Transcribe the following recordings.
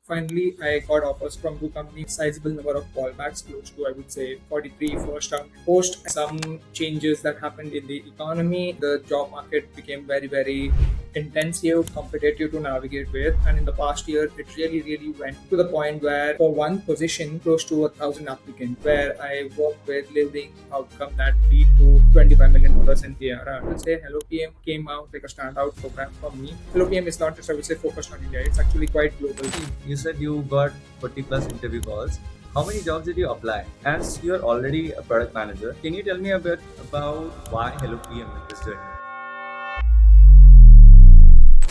finally I got offers from two companies, sizable number of callbacks, close to I would say 43 first round. Post some changes that happened in the economy, the job market became very intensive, competitive to navigate with, and in the past year it really went to the point where for one position close to 1,000 applicants, where I worked with delivering outcome that lead to $25 million in ARR. I would say HelloPM came out like a standout program for me. HelloPM is not just I would say focused on India; it's actually quite global. You said you got 40 plus interview calls. How many jobs did you apply? As you're already a product manager, can you tell me a bit about why HelloPM in this journey?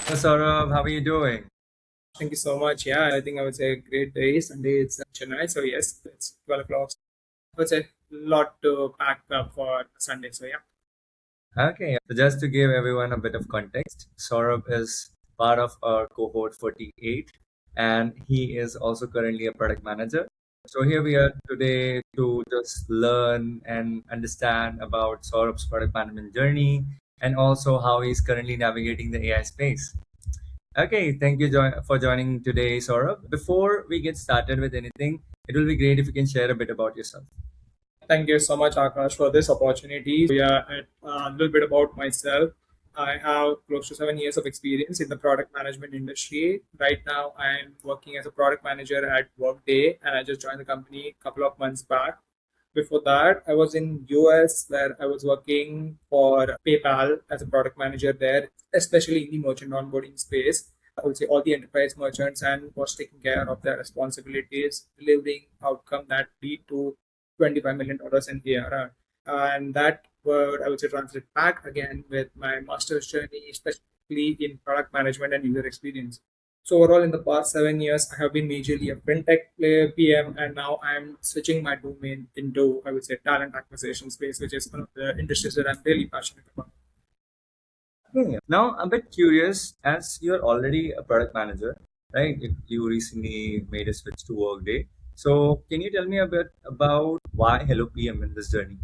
So Saurabh, how are you doing? Thank you so much. Yeah, I think I would say a great day. Sunday it's Chennai, so yes, it's 12 o'clock. I would say a lot to pack up for Sunday. So yeah. Okay, so just to give everyone a bit of context, Saurabh is part of our cohort 48 and he is also currently a product manager. So here we are today to just learn and understand about Saurabh's product management journey and also how he's currently navigating the AI space. Okay, thank you for joining today, Saurabh. Before we get started with anything, it will be great if you can share a bit about yourself. Thank you so much, Akash, for this opportunity. So, yeah, a little bit about myself. I have close to 7 years of experience in the product management industry. Right now, I'm working as a product manager at Workday, and I just joined the company a couple of months back. Before that, I was in US where I was working for PayPal as a product manager there, especially in the merchant onboarding space. I would say all the enterprise merchants and was taking care of their responsibilities, delivering outcome that lead to $25 million in ARR. And that word I would say translate back again with my master's journey, specifically in product management and user experience. So overall, in the past 7 years, I have been majorly a fintech player, PM, and now I'm switching my domain into I would say talent acquisition space, which is one of the industries that I'm really passionate about. Okay. Now, I'm a bit curious as you're already a product manager, right? You recently made a switch to Workday. So, can you tell me a bit about why Hello PM in this journey?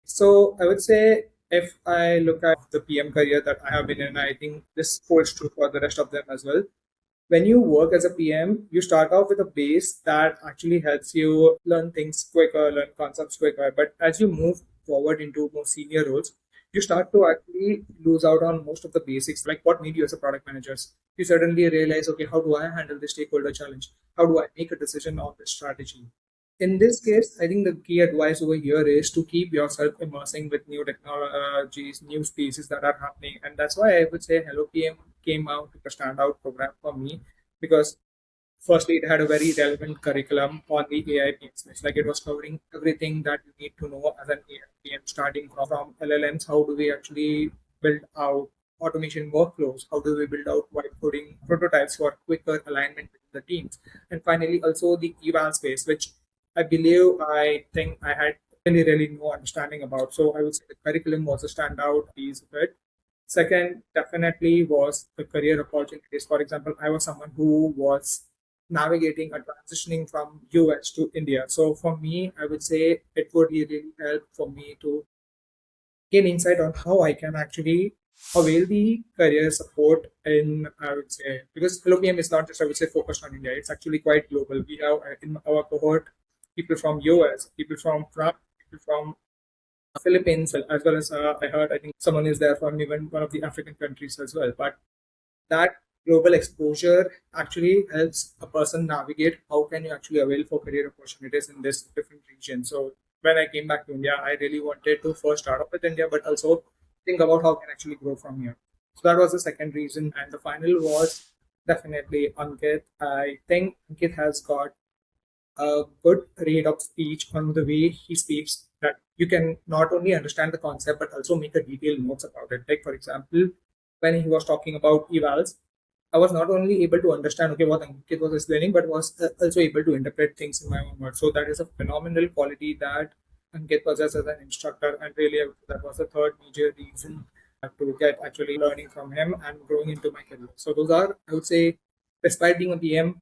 So I would say if I look at the PM career that I have been in, I think this holds true for the rest of them as well. When you work as a PM, you start off with a base that actually helps you learn things quicker, learn concepts quicker. But as you move forward into more senior roles, you start to actually lose out on most of the basics, like what made you as a product manager. You suddenly realize, okay, how do I handle the stakeholder challenge? How do I make a decision on the strategy? In this case, I think the key advice over here is to keep yourself immersing with new technologies, new spaces that are happening. And that's why I would say Hello PM came out with a standout program for me because firstly, it had a very relevant curriculum on the AI PM space. Like it was covering everything that you need to know as an AI PM, starting from LLMs, how do we actually build out automation workflows, how do we build out white coding prototypes for quicker alignment with the teams, and finally also the eval space, which I think I had really no understanding about. So I would say the curriculum was a standout piece of it. Second, definitely was the career opportunities. For example, I was someone who was navigating or transitioning from US to India. So for me, I would say it would really help for me to gain insight on how I can actually avail the career support in I would say because LOPM is not just I would say focused on India. It's actually quite global. We have in our cohort people from US, people from France, people from Philippines, as well as I heard I think someone is there from even one of the African countries as well. But that global exposure actually helps a person navigate how can you actually avail for career opportunities in this different region. So when I came back to India, I really wanted to first start off with India, but also think about how can actually grow from here. So that was the second reason, and the final was definitely Ankit. I think Ankit has got a good rate of speech on the way he speaks that you can not only understand the concept but also make a detailed notes about it. Like for example, when he was talking about evals, I was not only able to understand okay what Ankit was explaining, but was also able to interpret things in my own words. So that is a phenomenal quality that Ankit possesses as an instructor, and really that was the third major reason to get actually learning from him and growing into my career. So those are I would say, despite being a PM,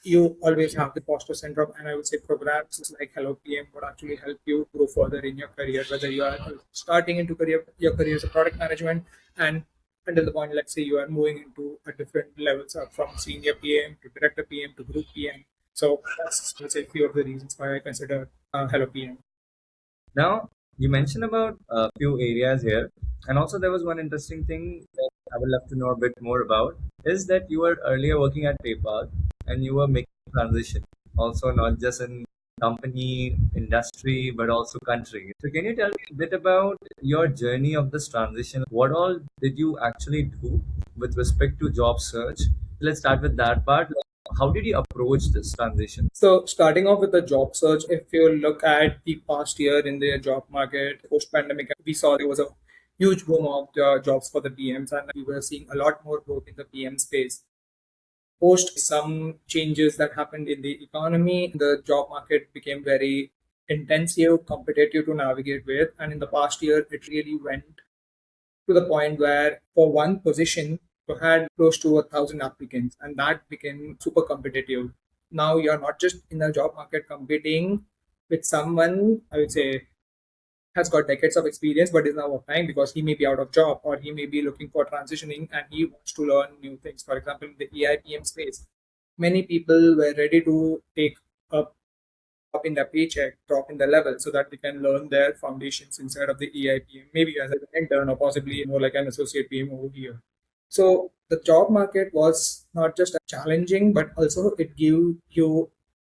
you always have the imposter syndrome, and I would say programs like Hello PM would actually help you grow further in your career, whether you are starting into your career as a product management and until the point, let's say you are moving into a different levels up from senior PM to director PM to group PM. So that's, let's say, a few of the reasons why I consider Hello PM. Now, you mentioned about a few areas here, and also there was one interesting thing that I would love to know a bit more about is that you were earlier working at PayPal and you were making transition, also not just in company, industry, but also country. So, can you tell me a bit about your journey of this transition? What all did you actually do with respect to job search? Let's start with that part. How did you approach this transition? So starting off with the job search, if you look at the past year in the job market post pandemic, we saw there was a huge boom of the jobs for the PMs, and we were seeing a lot more growth in the PM space. Post some changes that happened in the economy, the job market became very intensive, competitive to navigate with, and in the past year, it really went to the point where for one position you had close to 1,000 applicants, and that became super competitive. Now you're not just in the job market competing with someone, I would say, has got decades of experience but is now applying because he may be out of job or he may be looking for transitioning and he wants to learn new things. For example, in the EIPM space, many people were ready to take a drop in their paycheck, drop in the level so that they can learn their foundations inside of the EIPM, maybe as an intern or possibly more like an associate PM over here. So the job market was not just challenging, but also it gave you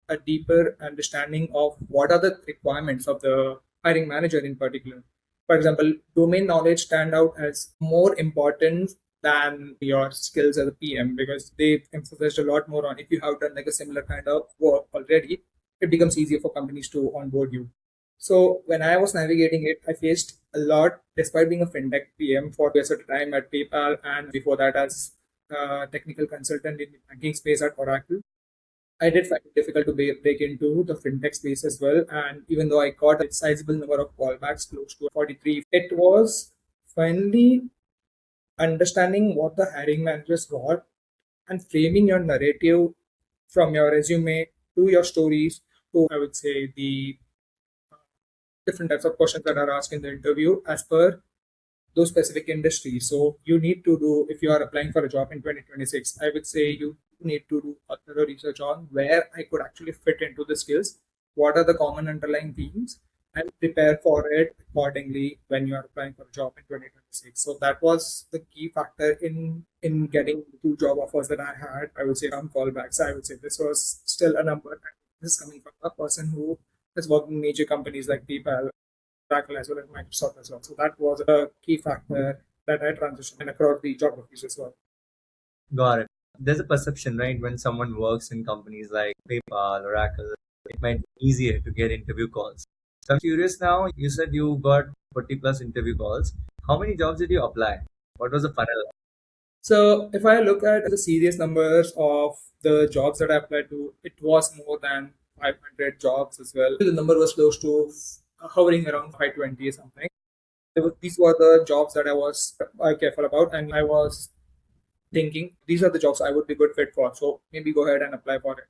a deeper understanding of what are the requirements of the hiring manager in particular. For example, domain knowledge stand out as more important than your skills as a PM because they emphasized a lot more on if you have done like a similar kind of work already, it becomes easier for companies to onboard you. So when I was navigating it, I faced a lot despite being a fintech PM for years at a time at PayPal and before that as a technical consultant in the banking space at Oracle. I did find it difficult to break into the fintech space as well. And even though I got a sizable number of callbacks, close to 43, it was finally understanding what the hiring managers got and framing your narrative from your resume to your stories to, I would say, the different types of questions that are asked in the interview as per those specific industries. So you need to do, if you are applying for a job in 2026, I would say you need to do a thorough research on where I could actually fit into the skills, what are the common underlying themes, and prepare for it accordingly when you are applying for a job in 2026. So that was the key factor in getting two job offers that I had. I would say on callbacks. I would say this was still a number. This is coming from a person who has worked in major companies like PayPal, Oracle as well as Microsoft as well. So that was a key factor that I transitioned across the geographies as well. Got it. There's a perception, right? When someone works in companies like PayPal, Oracle, it might be easier to get interview calls. So I'm curious now, you said you got 40 plus interview calls. How many jobs did you apply? What was the funnel? So if I look at the serious numbers of the jobs that I applied to, it was more than 500 jobs as well. The number was close to hovering around 520 or something. These were the jobs that I was careful about, and I was thinking these are the jobs I would be good fit for. So maybe go ahead and apply for it.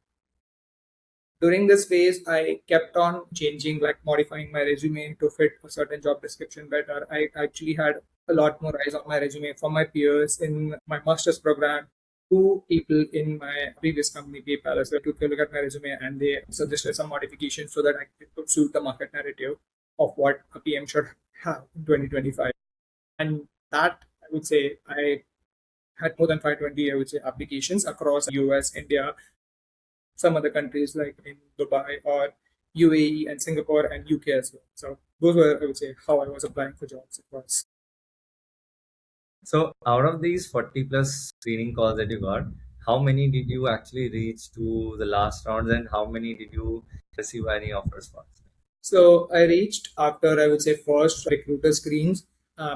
During this phase, I kept on changing, like modifying my resume to fit a certain job description better. I actually had a lot more eyes on my resume from my peers in my master's program, to people in my previous company, PayPal, as well, took a look at my resume and they suggested some modifications so that I could suit the market narrative of what a PM should have in 2025. And that, I would say, I had more than 520, I would say, applications across US, India, some other countries like in Dubai or UAE and Singapore and UK as well. So those were, I would say, how I was applying for jobs. It was. So out of these 40 plus screening calls that you got, how many did you actually reach to the last rounds and how many did you receive any offers for? So I reached after, I would say, first recruiter screens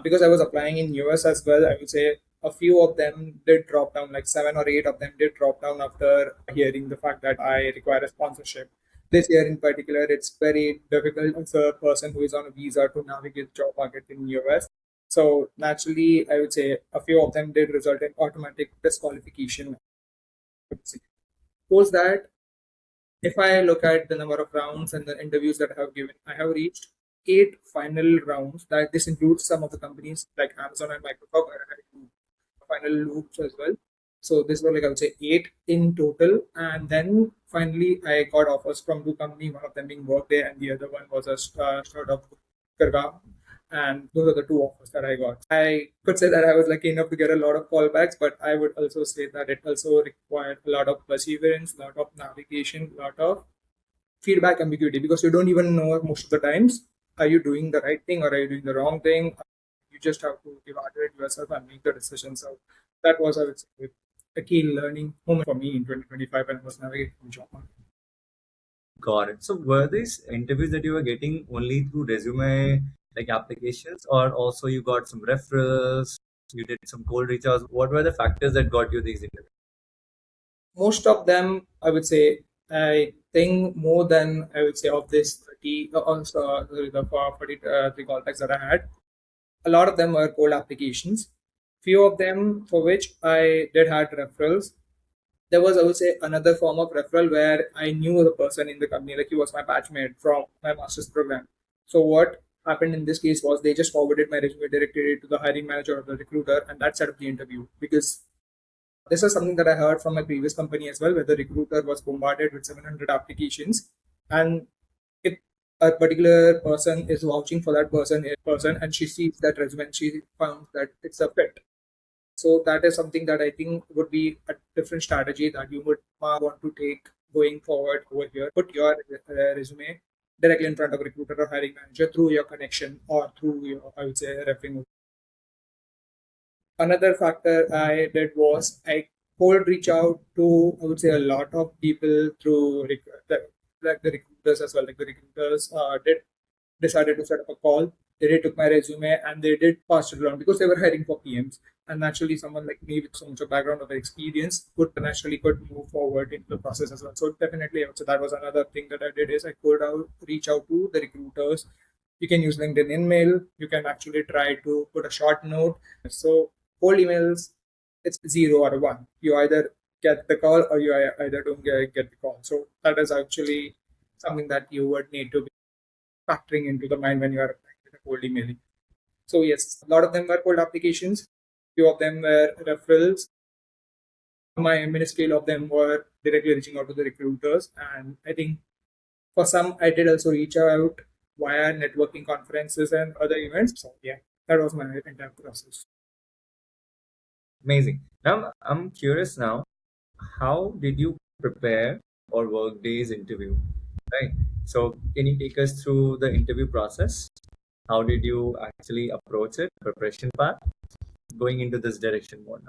because I was applying in US as well. I would say a few of them did drop down, like 7 or 8 of them did drop down after hearing the fact that I require a sponsorship. This year in particular, it's very difficult as a person who is on a visa to navigate job market in US. So naturally, I would say a few of them did result in automatic disqualification. Post that, if I look at the number of rounds and the interviews that I have given, I have reached 8 final rounds. That this includes some of the companies like Amazon and Microsoft, where I had to final loops as well. So this were like I would say eight in total, and then finally I got offers from two companies. One of them being Workday, and the other one was a startup, Karga. And those are the two offers that I got. I could say that I was lucky enough to get a lot of callbacks, but I would also say that it also required a lot of perseverance, a lot of navigation, a lot of feedback ambiguity, because you don't even know most of the times are you doing the right thing or are you doing the wrong thing. You just have to evaluate yourself and make the decision. So that was, I would say, a key learning moment for me in 2025 when I was navigating the job market. Got it. So were these interviews that you were getting only through resume like applications, or also you got some referrals, you did some cold reach outs? What were the factors that got you these interviews? Most of them, I would say, I think more than I would say of this 30, also the 43 callbacks that I had, a lot of them were cold applications. Few of them for which I did had referrals. There was, I would say, another form of referral where I knew the person in the company, like he was my batchmate from my master's program. So what happened in this case was they just forwarded my resume directly to the hiring manager or the recruiter, and that set up the interview. Because this is something that I heard from my previous company as well, where the recruiter was bombarded with 700 applications, and if a particular person is vouching for that person, and she sees that resume, and she found that it's a fit. So that is something that I think would be a different strategy that you would want to take going forward over here. Put your resume directly in front of a recruiter or hiring manager through your connection or through your, I would say, referring. Another factor I did was I cold reach out to, I would say, a lot of people through like the recruiters as well. Like the recruiters did decided to set up a call. They did took my resume and they did pass it around because they were hiring for PMs. And naturally, someone like me with so much of background of experience could move forward into the process as well. So definitely, I would say that was another thing that I did is I could reach out to the recruiters. You can use LinkedIn email. You can actually try to put a short note. So cold emails, it's zero or one. You either get the call or you either don't get the call. So that is actually something that you would need to factoring into the mind when you are applying with a cold emailing. So yes, a lot of them were cold applications. Few of them were referrals. My minuscule of them were directly reaching out to the recruiters, and I think for some I did also reach out via networking conferences and other events. So yeah, that was my entire process. Amazing. Now I'm curious now, how did you prepare for Workday's interview? Right. So can you take us through the interview process? How did you actually approach it, preparation part, going into this direction more now?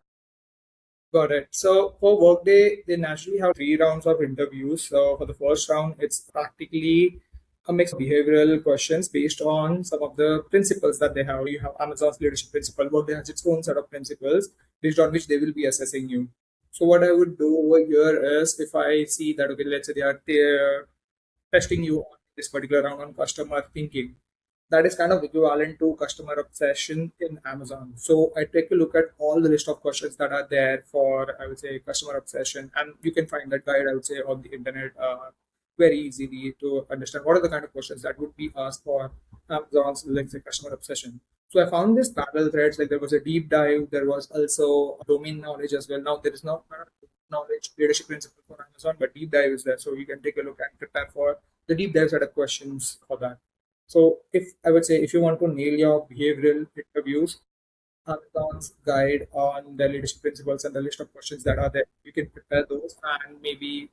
Got it. So for Workday, they naturally have three rounds of interviews. So for the first round, it's practically a mix of behavioral questions based on some of the principles that they have. You have Amazon's leadership principle. Workday has its own set of principles based on which they will be assessing you. So what I would do over here is if I see that okay, let's say they're testing you on this particular round on customer thinking, that is kind of equivalent to customer obsession in Amazon. So I take a look at all the list of questions that are there for, I would say, customer obsession, and you can find that guide, I would say, on the internet very easily to understand what are the kind of questions that would be asked for Amazon's, let's say, customer obsession. So I found this parallel threads, like there was a deep dive, there was also domain knowledge as well. Now there is no knowledge leadership principle for Amazon, but deep dive is there. So you can take a look and prepare for the deep dive set of questions for that. So if I would say if you want to nail your behavioral interviews, Amazon's guide on the leadership principles and the list of questions that are there, you can prepare those and maybe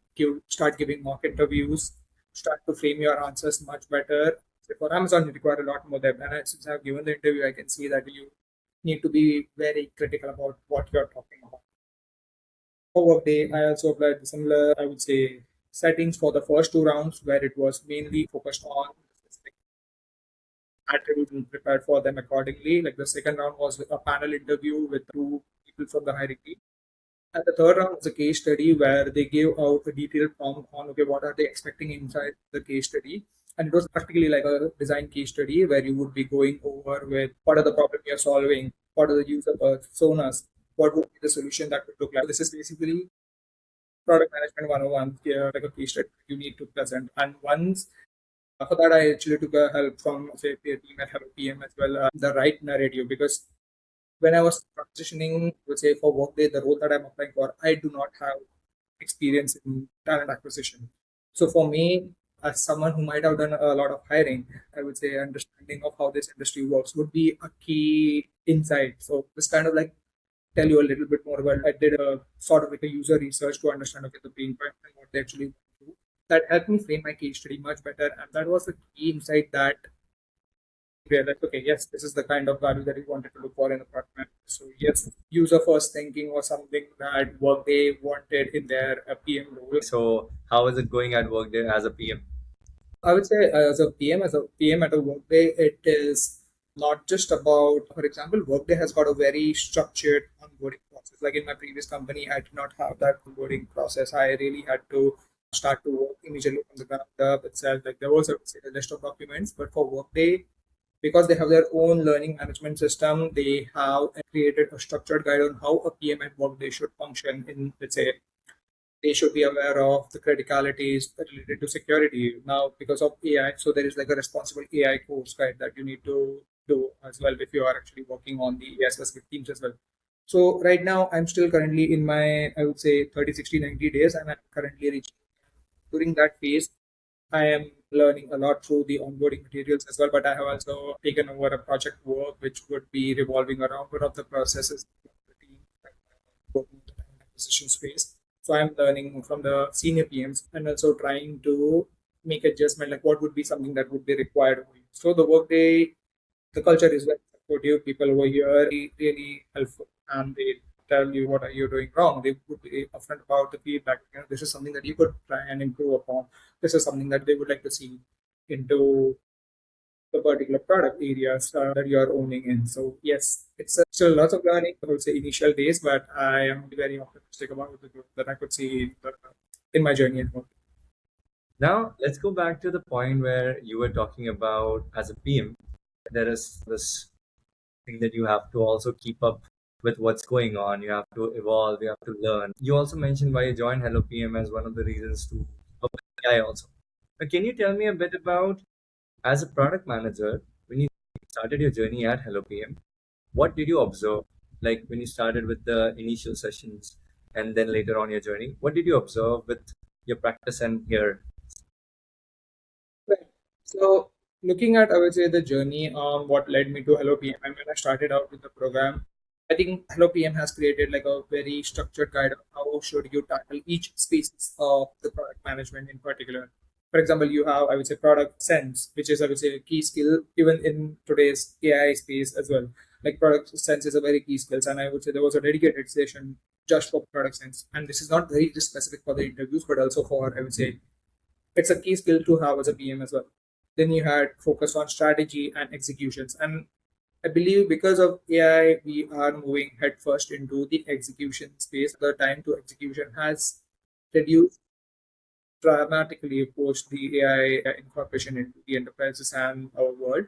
start giving mock interviews, start to frame your answers much better. So for Amazon, you require a lot more depth. And since I've given the interview, I can see that you need to be very critical about what you're talking about. For Workday, I also applied similar, I would say, settings for the first two rounds where it was mainly focused on specific attributes and prepared for them accordingly. Like the second round was a panel interview with two people from the hiring team. And the third round was a case study where they gave out a detailed prompt on okay, what are they expecting inside the case study. And it was practically like a design case study where you would be going over with what are the problem you're solving, what are the user personas, what would be the solution that would look like. This is basically product management 101, like a case study you need to present. And once for that, I actually took a help from say the team at HelloPM as well, the right narrative because when I was transitioning, let's say for Workday, the role that I'm applying for, I do not have experience in talent acquisition. So for me, as someone who might have done a lot of hiring, I would say understanding of how this industry works would be a key insight. So this kind of like tell you a little bit more about. I did a sort of like a user research to understand okay the pain point and what they actually want to do. That helped me frame my case study much better, and that was the key insight that realized okay yes this is the kind of value that we wanted to look for in a product manager. So yes, user first thinking was something that Workday wanted in their PM role. So, how is it going at Workday as a PM? I would say as a PM at a Workday, it is not just about, for example, Workday has got a very structured onboarding process. Like in my previous company, I did not have that onboarding process. I really had to start to work immediately from the ground up itself. Like there was a list of documents, but for Workday, because they have their own learning management system, they have created a structured guide on how a PM at Workday should function in, let's say, they should be aware of the criticalities related to security. Now, because of AI, so there is like a responsible AI course guide that you need to do as well if you are actually working on the AI specific teams as well. So right now, I'm still currently in my, I would say 30, 60, 90 days, and I'm currently reaching during that phase. I am learning a lot through the onboarding materials as well, but I have also taken over a project work which would be revolving around one of the processes of the team that I'm working in the talent acquisition space. So I'm learning from the senior PMs and also trying to make adjustment like what would be something that would be required of you. So the workday, the culture is very supportive. People over here are really helpful and they tell you what are you doing wrong. They would be upfront about the feedback. You know, this is something that you could try and improve upon. This is something that they would like to see into the particular product areas that you are owning in. So yes, it's still lots of learning. I would say initial days, but I am very optimistic about the growth that I could see in my journey at work. Now, let's go back to the point where you were talking about as a PM, there is this thing that you have to also keep up with what's going on. You have to evolve, you have to learn. You also mentioned why you joined Hello PM as one of the reasons to keep up with AI also. But can you tell me a bit about as a product manager, when you started your journey at Hello PM, what did you observe? Like when you started with the initial sessions and then later on your journey, what did you observe with your practice and here? Right. So looking at, I would say, the journey on what led me to Hello PM, and when I started out with the program, I think Hello PM has created like a very structured guide of how should you tackle each species of the product management in particular. For example, you have, I would say, product sense, which is, I would say, a key skill even in today's AI space as well. Like product sense is a very key skill, and I would say there was a dedicated session just for product sense. And this is not very just specific for the interviews, but also for, I would say, it's a key skill to have as a PM as well. Then you had focus on strategy and executions. And I believe because of AI, we are moving headfirst into the execution space. The time to execution has reduced dramatically post the AI incorporation into the enterprises and our world.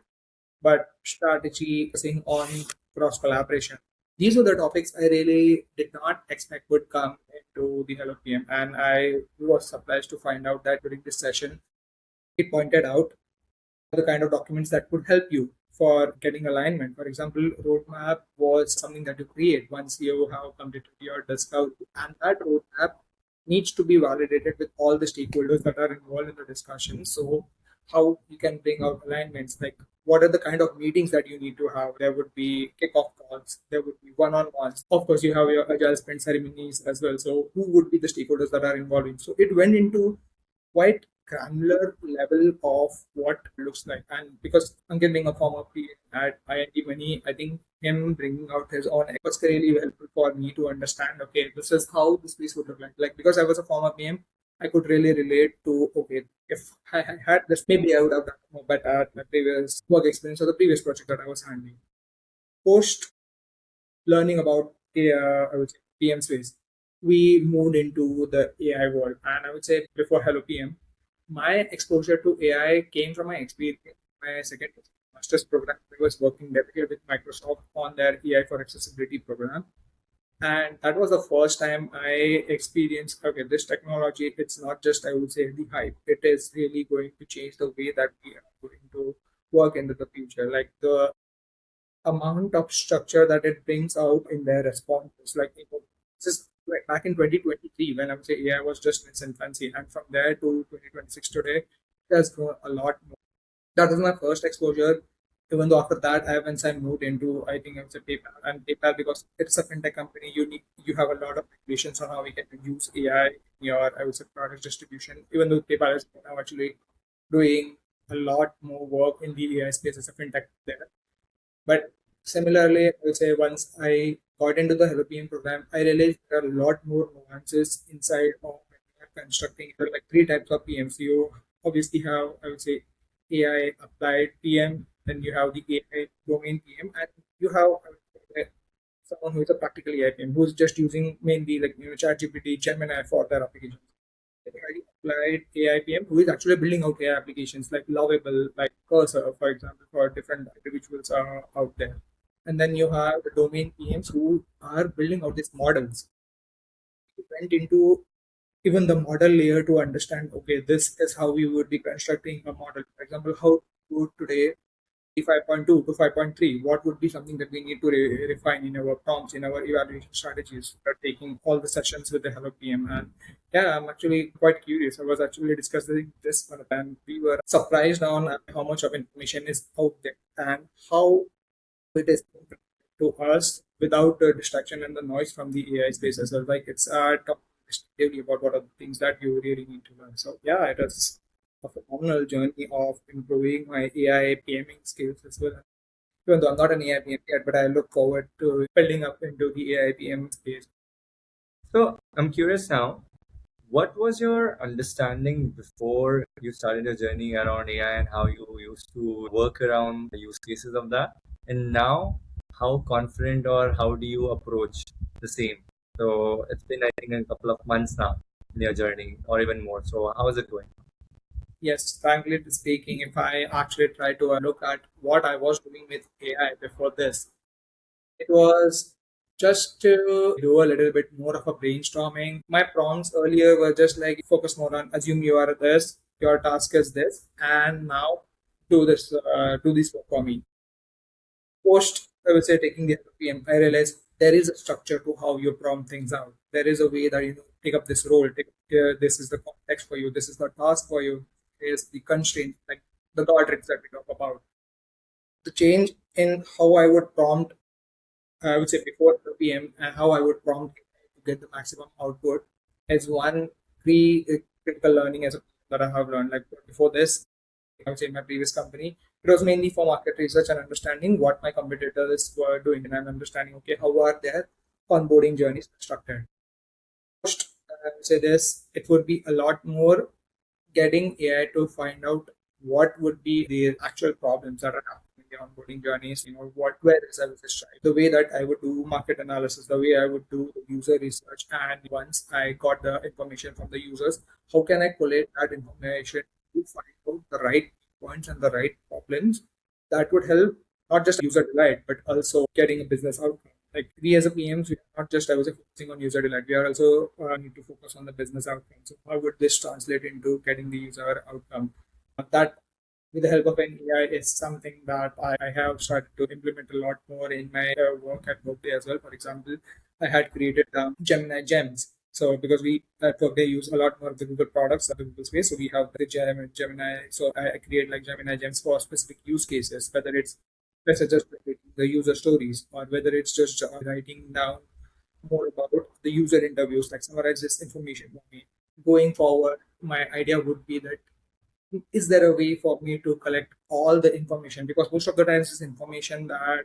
But strategy, focusing on cross collaboration. These were the topics I really did not expect would come into the Hello PM. And I was surprised to find out that during this session, it pointed out the kind of documents that could help you for getting alignment. For example, roadmap was something that you create once you have completed your discovery, and that roadmap needs to be validated with all the stakeholders that are involved in the discussion. So, how you can bring out alignments, like what are the kind of meetings that you need to have? There would be kickoff calls, there would be one-on-ones. Of course, you have your agile sprint ceremonies as well. So, who would be the stakeholders that are involved in? So, it went into quite granular level of what looks like. And because Ankit being a former PM at IIT Money, I think him bringing out his own was really helpful for me to understand, okay, this is how this piece would look like. Like, because I was a former PM, I could really relate to, okay, if I had this, maybe I would have done more better at my previous work experience or the previous project that I was handling. Post learning about I would say PM space, we moved into the AI world. And I would say before Hello PM, my exposure to AI came from my experience. My second master's program, I was working directly with Microsoft on their AI for accessibility program. And that was the first time I experienced, okay, this technology, it's not just, I would say, the hype. It is really going to change the way that we are going to work into the future. Like the amount of structure that it brings out in their responses. Like, this is like back in 2023 when I would say AI was just in its infancy, and from there to 2026 today, it has grown a lot more. That was my first exposure. Even though after that, once I moved into, I think it was a PayPal, and PayPal, because it's a fintech company, you have a lot of regulations on how we can use AI in your, I would say, product distribution. Even though PayPal is now actually doing a lot more work in the AI space as a fintech there. But similarly, I will say once I got into the HelloPM program, I realized there are a lot more nuances inside of constructing. There are like three types of PMs. You obviously have, I would say, AI applied PM, then you have the AI domain PM, and you have, I would say, someone who is a practical AI PM who is just using mainly like ChatGPT, Gemini for their applications. Highly applied AI PM who is actually building out AI applications like Lovable, like Cursor, for example, for different individuals out there. And then you have the domain PMs who are building out these models. We went into even the model layer to understand, okay, this is how we would be constructing a model. For example, how to today 5.2 to 5.3, what would be something that we need to refine in our prompts, in our evaluation strategies? We're taking all the sessions with the Hello PM. And yeah, I'm actually quite curious. I was actually discussing this one time. We were surprised on how much of information is out there and how it is to us without the distraction and the noise from the AI space as well. Like it's talking distinctively about what are the things that you really need to learn. So yeah, it is a phenomenal journey of improving my AI PMing skills as well. Even though I'm not an AI PM yet, but I look forward to building up into the AI PM space. So I'm curious now, what was your understanding before you started your journey around AI and how you used to work around the use cases of that? And now, how confident or how do you approach the same? So it's been, I think, a couple of months now in your journey, or even more. So how is it going? Yes, frankly speaking, if I actually try to look at what I was doing with AI before this, it was just to do a little bit more of a brainstorming. My prompts earlier were just like focus more on assume you are this, your task is this, and now do this work for me. Post, I would say taking the PM, I realized there is a structure to how you prompt things out. There is a way that take up this role. This is the context for you. This is the task for you. Is the constraint, like the guardrails that we talk about. The change in how I would prompt, I would say before the PM, and how I would prompt to get the maximum output is one critical learning as a that I have learned. Like before this, I would say in my previous company, it was mainly for market research and understanding what my competitors were doing, and I'm understanding okay how are their onboarding journeys constructed. First, I would say this, it would be a lot more getting AI to find out what would be the actual problems that are happening in the onboarding journeys, where the services try. The way that I would do market analysis, the way I would do user research, and once I got the information from the users, how can I collate that information to find out the right points and the right problems that would help not just user delight, but also getting a business outcome. Like we as a PMs, we are not just I was focusing on user delight. We are also need to focus on the business outcome. So how would this translate into getting the user outcome? That with the help of an AI is something that I have started to implement a lot more in my work at Workday as well. For example, I had created Gemini Gems. So because we at Workday use a lot more of the Google products at the Google space, so we have the Gemini. So I create like Gemini Gems for specific use cases, whether it's let's say just the user stories or whether it's just writing down more about the user interviews, like summarize this information for me. Going forward, my idea would be that is there a way for me to collect all the information, because most of the times this information that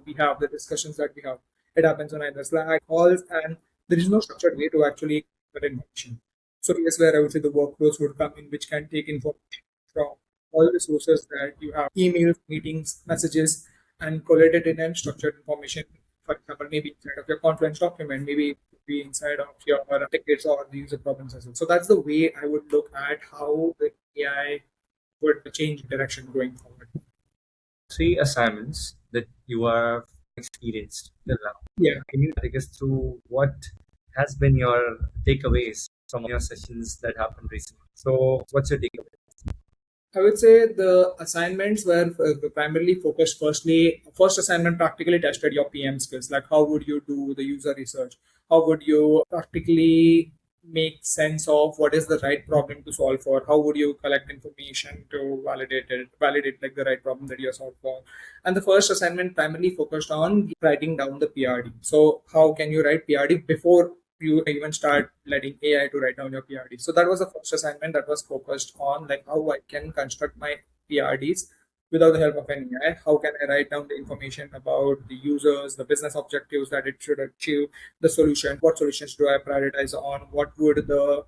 we have, the discussions that we have, it happens on either Slack calls, and there is no structured way to actually get information. So here's where I would say the workflows would come in, which can take information from all the sources that you have, emails, meetings, messages, and collate it in and structured information. For example, maybe inside of your Confluence document, maybe it could be inside of your tickets or the user problems as well. So that's the way I would look at how the AI would change direction going forward. Three assignments that you are experienced till now. Yeah. Can you take us through what has been your takeaways from your sessions that happened recently? So, what's your takeaway? I would say the assignments were primarily focused. First assignment practically tested your PM skills. Like, how would you do the user research? How would you practically make sense of what is the right problem to solve for? How would you collect information to validate like the right problem that you're solving for? And the first assignment primarily focused on writing down the PRD. So, how can you write PRD before you even start letting AI to write down your PRD. So that was the first assignment that was focused on like how I can construct my PRDs without the help of an AI. How can I write down the information about the users, the business objectives that it should achieve, the solution, what solutions do I prioritize on, what would the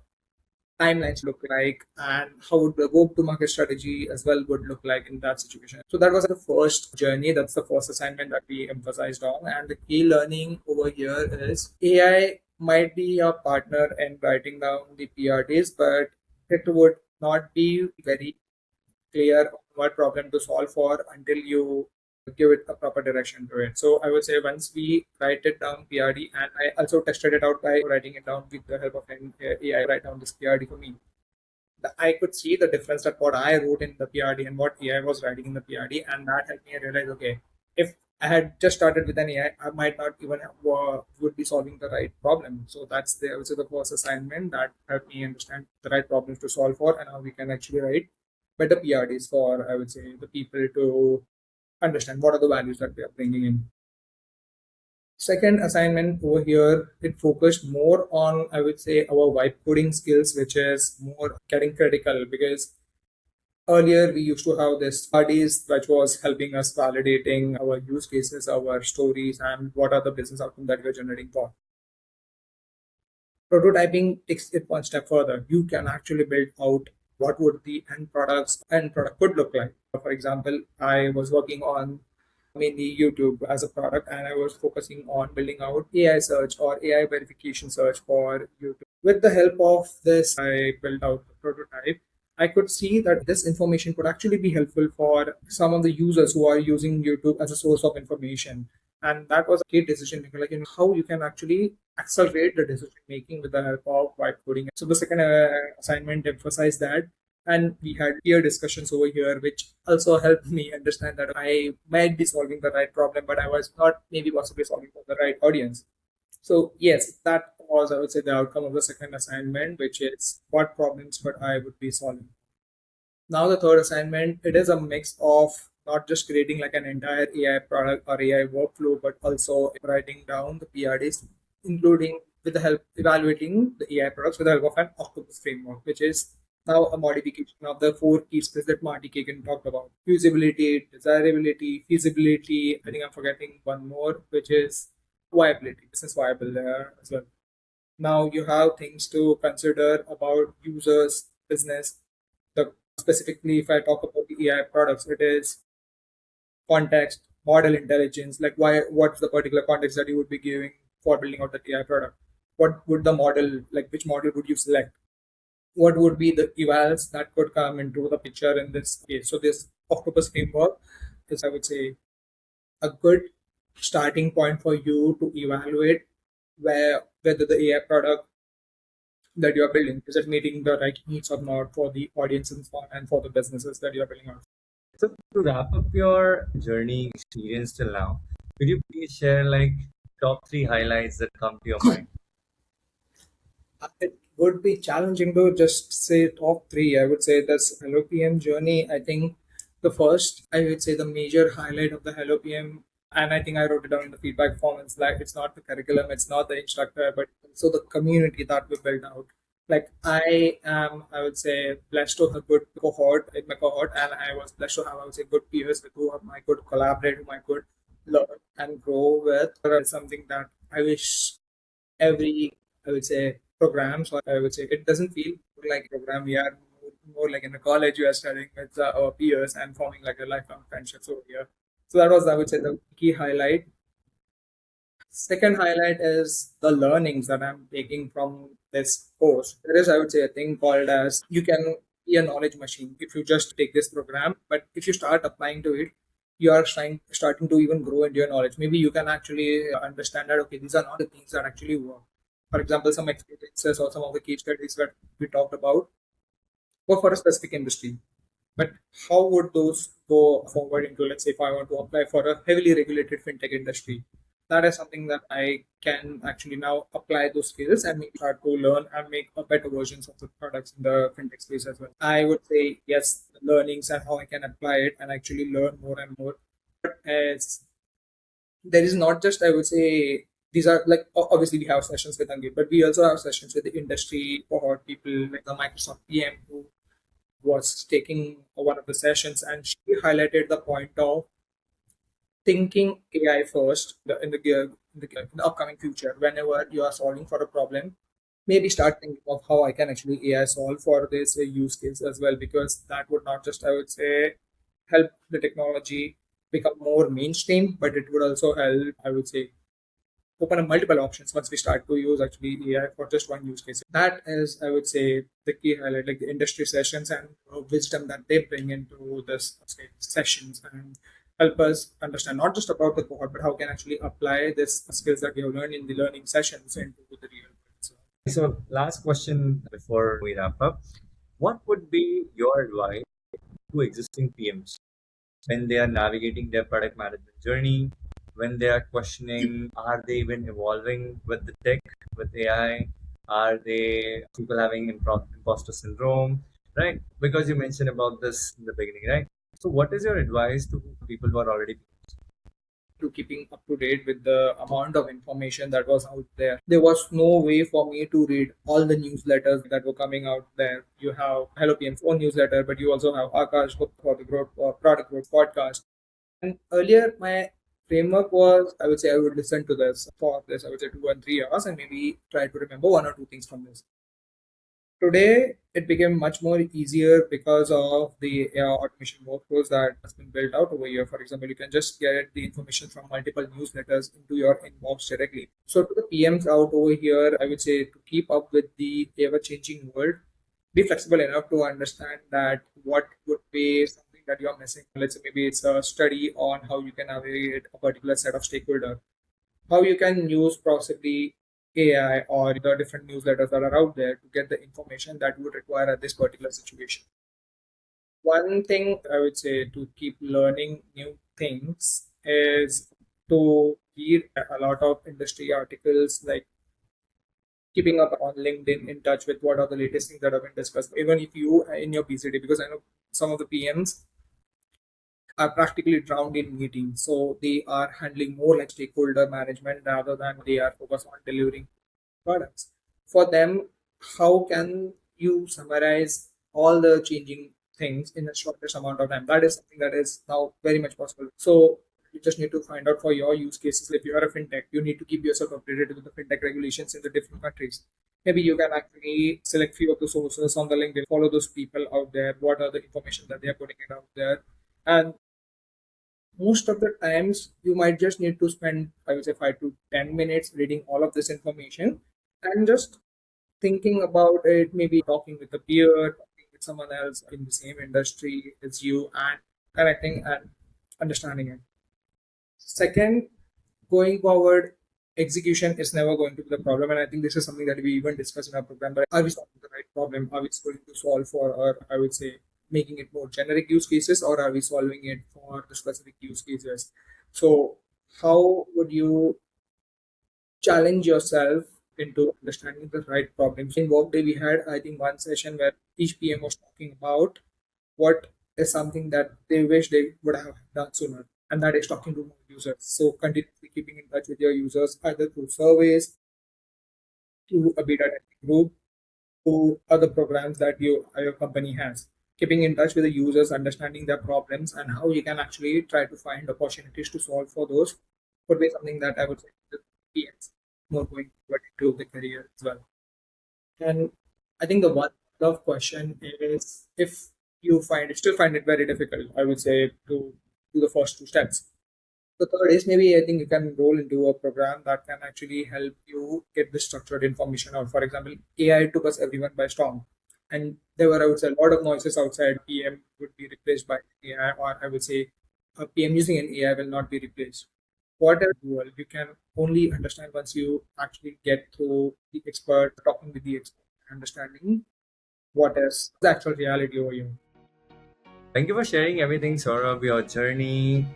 timelines look like, and how would the go-to-market strategy as well would look like in that situation. So that was the first journey. That's the first assignment that we emphasized on. And the key learning over here is AI might be a partner in writing down the PRDs, but it would not be very clear on what problem to solve for until you give it a proper direction to it. So I would say once we write it down PRD, and I also tested it out by writing it down with the help of an AI, write down this PRD for me. I could see the difference that what I wrote in the PRD and what AI was writing in the PRD, and that helped me realize, okay, if I had just started with an AI, I might not even would be solving the right problem. So that's also the first assignment that helped me understand the right problems to solve for and how we can actually write better PRDs for, I would say, the people to understand what are the values that we are bringing in. Second assignment over here, it focused more on, I would say, our vibe coding skills, which is more getting critical because earlier we used to have this studies which was helping us validating our use cases, our stories, and what are the business outcomes that we're generating for. Prototyping takes it one step further. You can actually build out what would the end product could look like. For example, I was working on mainly YouTube as a product, and I was focusing on building out AI search or AI verification search for YouTube. With the help of this, I built out the prototype. I could see that this information could actually be helpful for some of the users who are using YouTube as a source of information. And that was a key decision maker, like how you can actually accelerate the decision making with the help of white coding. So the second assignment emphasized that, and we had peer discussions over here, which also helped me understand that I might be solving the right problem, but I was not maybe possibly solving for the right audience. So yes, that was, I would say, the outcome of the second assignment, which is what problems would I would be solving. Now the third assignment, it is a mix of not just creating like an entire AI product or AI workflow, but also writing down the PRDs, including with the help evaluating the AI products with the help of an octopus framework, which is now a modification of the four key skills that Marty Kagan talked about: usability, desirability, feasibility. I think I'm forgetting one more, which is viability, business viable there as well. Now you have things to consider about users, business. The specifically, if I talk about the AI products, it is context, model intelligence, like what's the particular context that you would be giving for building out the AI product? What would the model, like which model would you select? What would be the evals that could come into the picture in this case? So this octopus framework is, I would say, a good starting point for you to evaluate whether the AI product that you're building is it meeting the right needs or not for the audiences and for the businesses that you're building out. So to wrap up your journey experience till now, could you please share like top three highlights that come to your mind? It would be challenging to just say top three. I would say this HelloPM journey. I think the first, I would say the major highlight of the HelloPM, and I think I wrote it down in the feedback form. It's like it's not the curriculum, it's not the instructor, but also the community that we built out. Like I am, I would say, blessed to have a good cohort in my cohort, and I was blessed to have, I would say, good peers with whom I could collaborate, whom I could learn and grow with. It's something that I wish every, I would say, programs, or I would say it doesn't feel like a program. We are more like in a college. We are studying with our peers and forming like a lifelong friendships over here. So that was, I would say, the key highlight. Second highlight is the learnings that I'm taking from this course. There is, I would say, a thing called as you can be a knowledge machine if you just take this program, but if you start applying to it, you are starting to even grow into your knowledge. Maybe you can actually understand that okay, these are not the things that actually work. For example, some experiences or some of the case studies that we talked about were for a specific industry. But how would those go forward into, let's say, if I want to apply for a heavily regulated fintech industry? That is something that I can actually now apply those skills and maybe start to learn and make a better versions of the products in the fintech space as well. I would say yes, the learnings and how I can apply it and actually learn more and more. But as there is not just, I would say, these are like obviously we have sessions with Angit, but we also have sessions with the industry or people like the Microsoft PM who was taking one of the sessions, and she highlighted the point of thinking AI first in the upcoming future. Whenever you are solving for a problem, maybe start thinking of how I can actually AI solve for this use case as well, because that would not just, I would say, help the technology become more mainstream, but it would also help, I would say, open up multiple options once we start to use actually AI for just one use case. That is, I would say, the key highlight, like the industry sessions and wisdom that they bring into this say, sessions and help us understand not just about the cohort, but how can actually apply this skills that we have learned in the learning sessions into the real world. So, last question before we wrap up. What would be your advice to existing PMs when they are navigating their product management journey, when they are questioning, are they even evolving with the tech, with AI? Are they people having imposter syndrome, right? Because you mentioned about this in the beginning, right? So, what is your advice to people who are already To keeping up to date with the amount of information that was out there. There was no way for me to read all the newsletters that were coming out there. You have HelloPM's own newsletter, but you also have Akash for the growth or product growth podcast. And earlier, my framework was, I would say, I would listen to this for this, I would say 2 and 3 hours, and maybe try to remember one or two things from this. Today, it became much more easier because of the automation workflows that has been built out over here. For example, you can just get the information from multiple newsletters into your inbox directly. So to the PMs out over here, I would say to keep up with the ever-changing world, be flexible enough to understand that what would be something that you're missing. Let's say maybe it's a study on how you can navigate a particular set of stakeholder, how you can use possibly AI or the different newsletters that are out there to get the information that you would require at this particular situation. One thing I would say to keep learning new things is to read a lot of industry articles, like keeping up on LinkedIn in touch with what are the latest things that have been discussed. Even if you in your PCD, because I know some of the PMs are practically drowned in meetings. So they are handling more like stakeholder management rather than they are focused on delivering products. For them, how can you summarize all the changing things in the shortest amount of time? That is something that is now very much possible. So you just need to find out for your use cases. If you are a fintech, you need to keep yourself updated with the fintech regulations in the different countries. Maybe you can actually select few of the sources on the LinkedIn, follow those people out there, what are the information that they are putting it out there. And most of the times you might just need to spend, I would say, 5 to 10 minutes reading all of this information and just thinking about it, maybe talking with a peer, talking with someone else in the same industry as you, and connecting and understanding it. Second, going forward, execution is never going to be the problem. And I think this is something that we even discussed in our program. But are we solving the right problem? Are we going to solve for, or I would say, making it more generic use cases, or are we solving it for the specific use cases? So, how would you challenge yourself into understanding the right problems? In Workday, we had, I think, one session where each PM was talking about what is something that they wish they would have done sooner, and that is talking to more users. So continuously keeping in touch with your users either through surveys, through a beta testing group, to other programs that your company has. Keeping in touch with the users, understanding their problems, and how you can actually try to find opportunities to solve for those would be something that I would say the PMs more going forward into the career as well. And I think the one love question is if you still find it very difficult, I would say, to do the first two steps. The third is maybe I think you can roll into a program that can actually help you get the structured information out. For example, AI took us everyone by storm. And there were, I would say, a lot of noises outside. PM would be replaced by AI, or I would say a PM using an AI will not be replaced. Whatever you can only understand once you actually get through the expert, talking with the expert, understanding what is the actual reality over here. Thank you for sharing everything, Saurabh, your journey,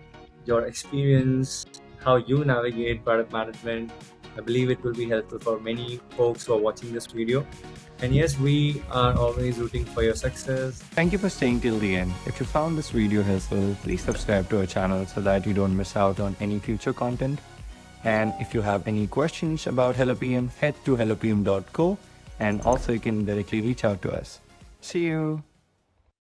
your experience, how you navigate product management. I believe it will be helpful for many folks who are watching this video. And yes, we are always rooting for your success. Thank you for staying till the end. If you found this video helpful, please subscribe to our channel so that you don't miss out on any future content. And if you have any questions about HelloPM, head to hellopm.co, and also you can directly reach out to us. See you.